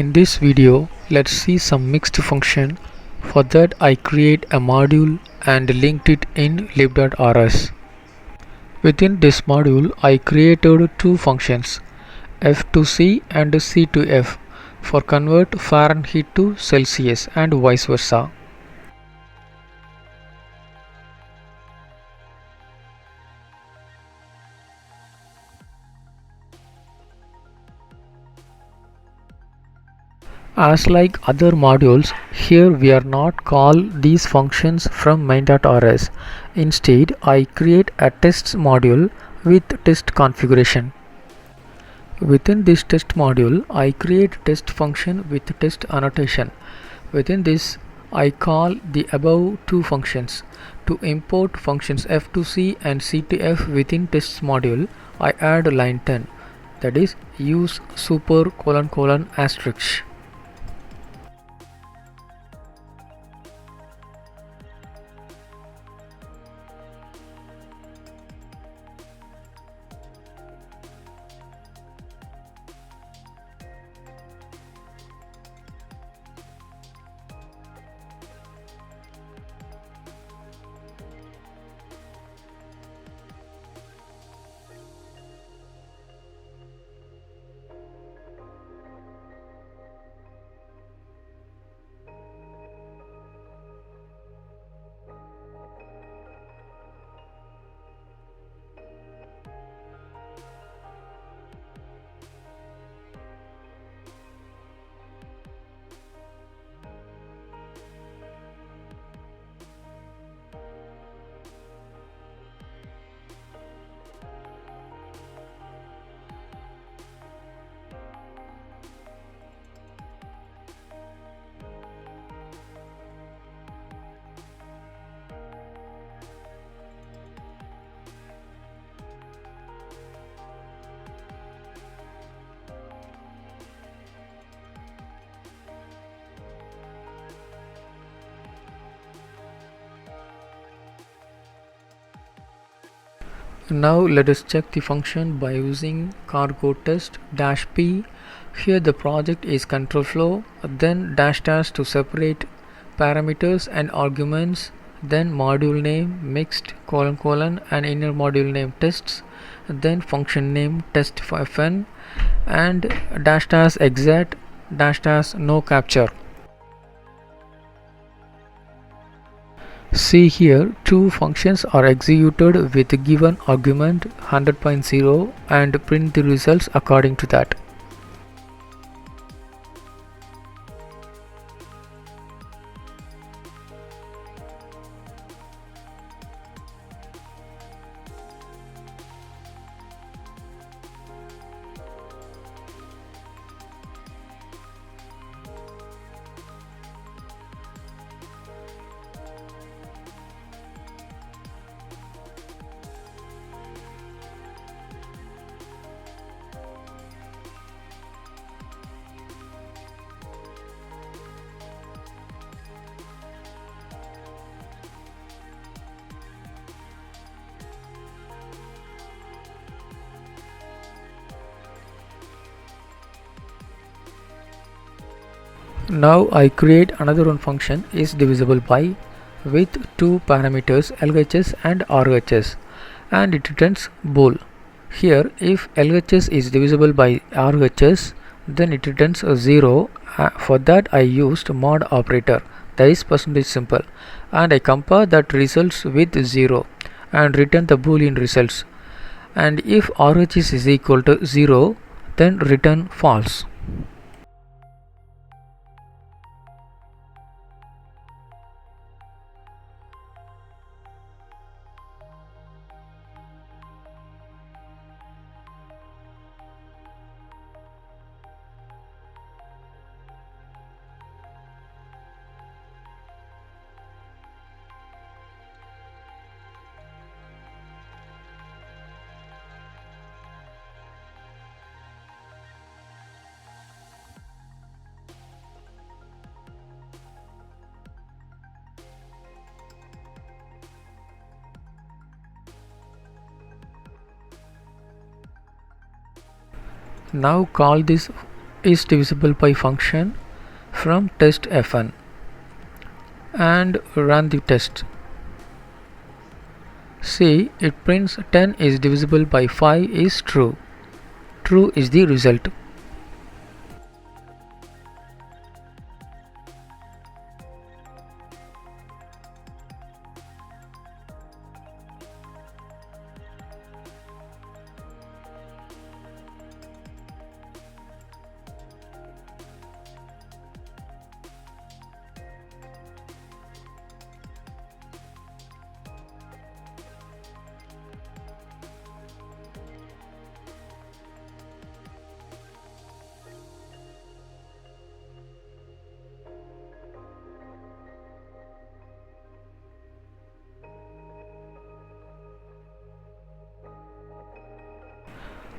In this video, let's see some mixed function. For that, I create a module and linked it in lib.rs. Within this module, I created two functions, f to c and c to f, for convert Fahrenheit to Celsius and vice versa. As like other modules, here we are not call these functions from main.rs. Instead, I create a tests module with test configuration. Within this test module, I create test function with test annotation. Within this, I call the above two functions. To import functions f to c and c to f within tests module, I add line 10, that is use super : asterisk. Now let us check the function by using cargo test -p. Here the project is control flow, then dash to separate parameters and arguments, then module name mixed : and inner module name tests, then function name test fn, and dash exact no capture. See here, two functions are executed with a given argument 100.0 and print the results according to that. Now I create another one function is divisible by with two parameters LHS and RHS, and it returns bool. Here if LHS is divisible by RHS, then it returns a 0. For that I used mod operator, that is percentage simple, and I compare that results with 0 and return the boolean results, and if RHS is equal to 0, then return false. Now call this is divisible by function from test fn and run the test. See, it prints 10 is divisible by 5 is true. True is the result.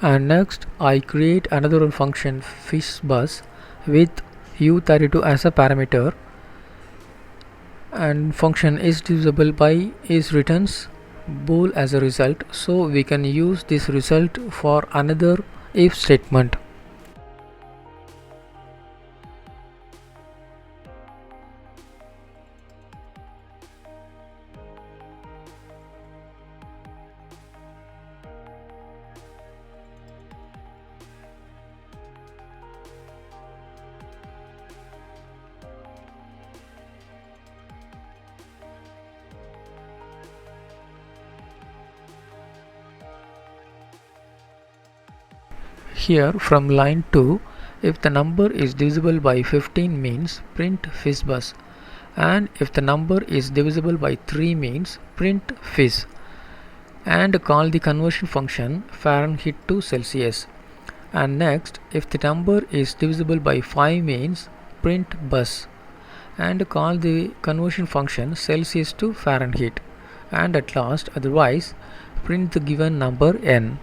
And next I create another function fishbus with u32 as a parameter, and function is divisible by is returns bool as a result, so we can use this result for another if statement. Here from line 2, if the number is divisible by 15 means print fishbus, and if the number is divisible by 3 means print fish, and call the conversion function Fahrenheit to Celsius. And next, if the number is divisible by 5 means print bus, and call the conversion function Celsius to Fahrenheit, and at last otherwise print the given number n.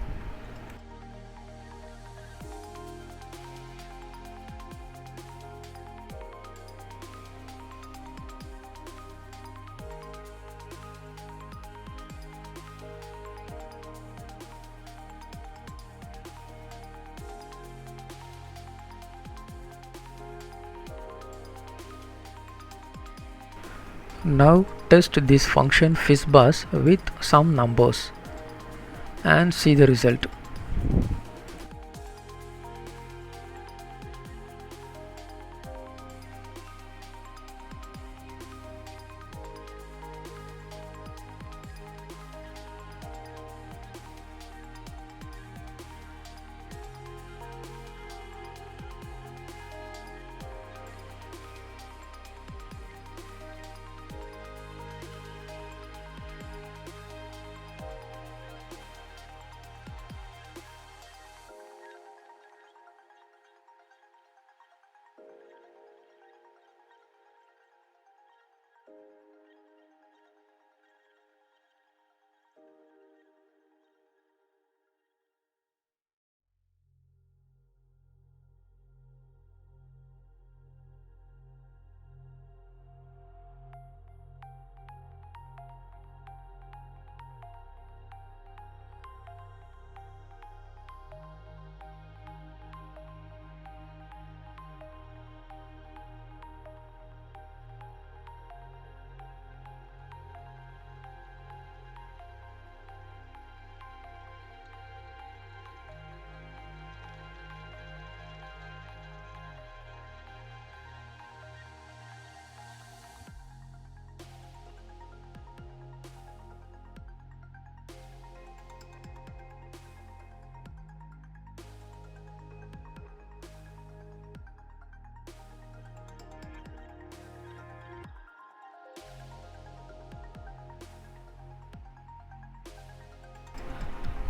Now test this function fishbus with some numbers and see the result.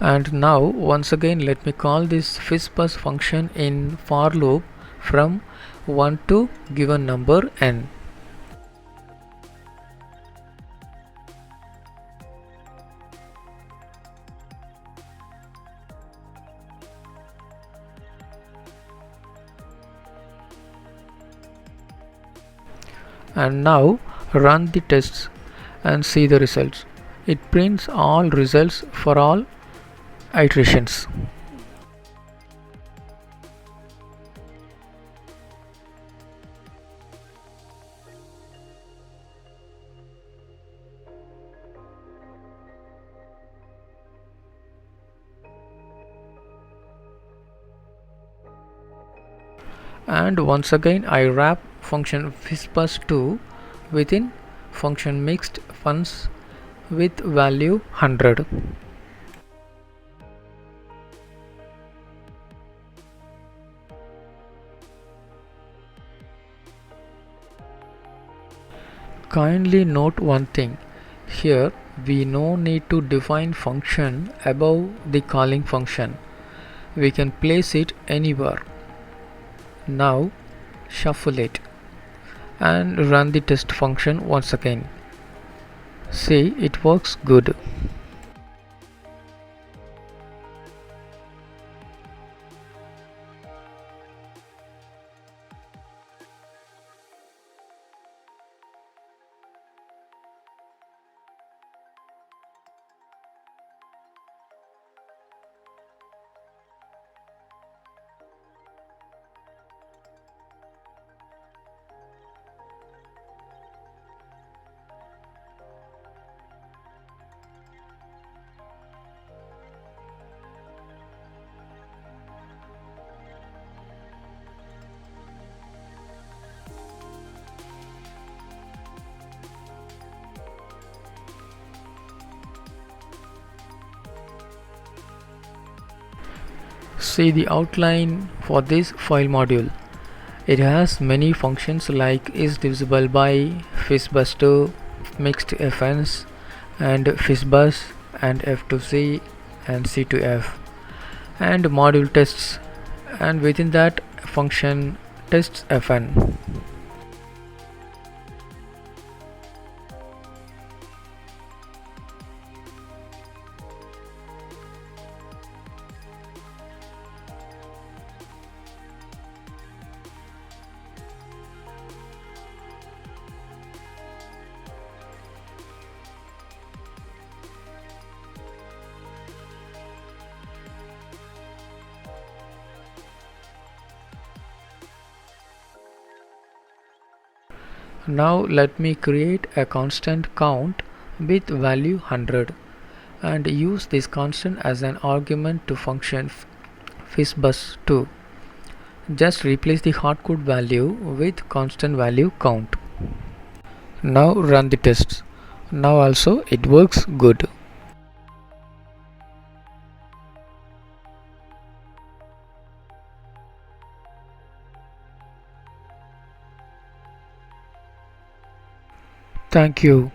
And now once again let me call this fishbus function in for loop from 1 to given number n. And now run the tests and see the results. It prints all results for all iterations. And once again I wrap function FISBUS2 within function mixed funds with value 100. Kindly note one thing, here we no need to define function above the calling function. We can place it anywhere. Now shuffle it and run the test function once again. See, it works good. See the outline for this file module. It has many functions like is divisible by, FISBUS2, mixed fns, and FISBUS, and F2C, and C2F, and module tests, and within that function tests fn. Now let me create a constant count with value 100 and use this constant as an argument to function FISBUS2. Just replace the hardcode value with constant value count. Now run the tests. Now also it works good. Thank you.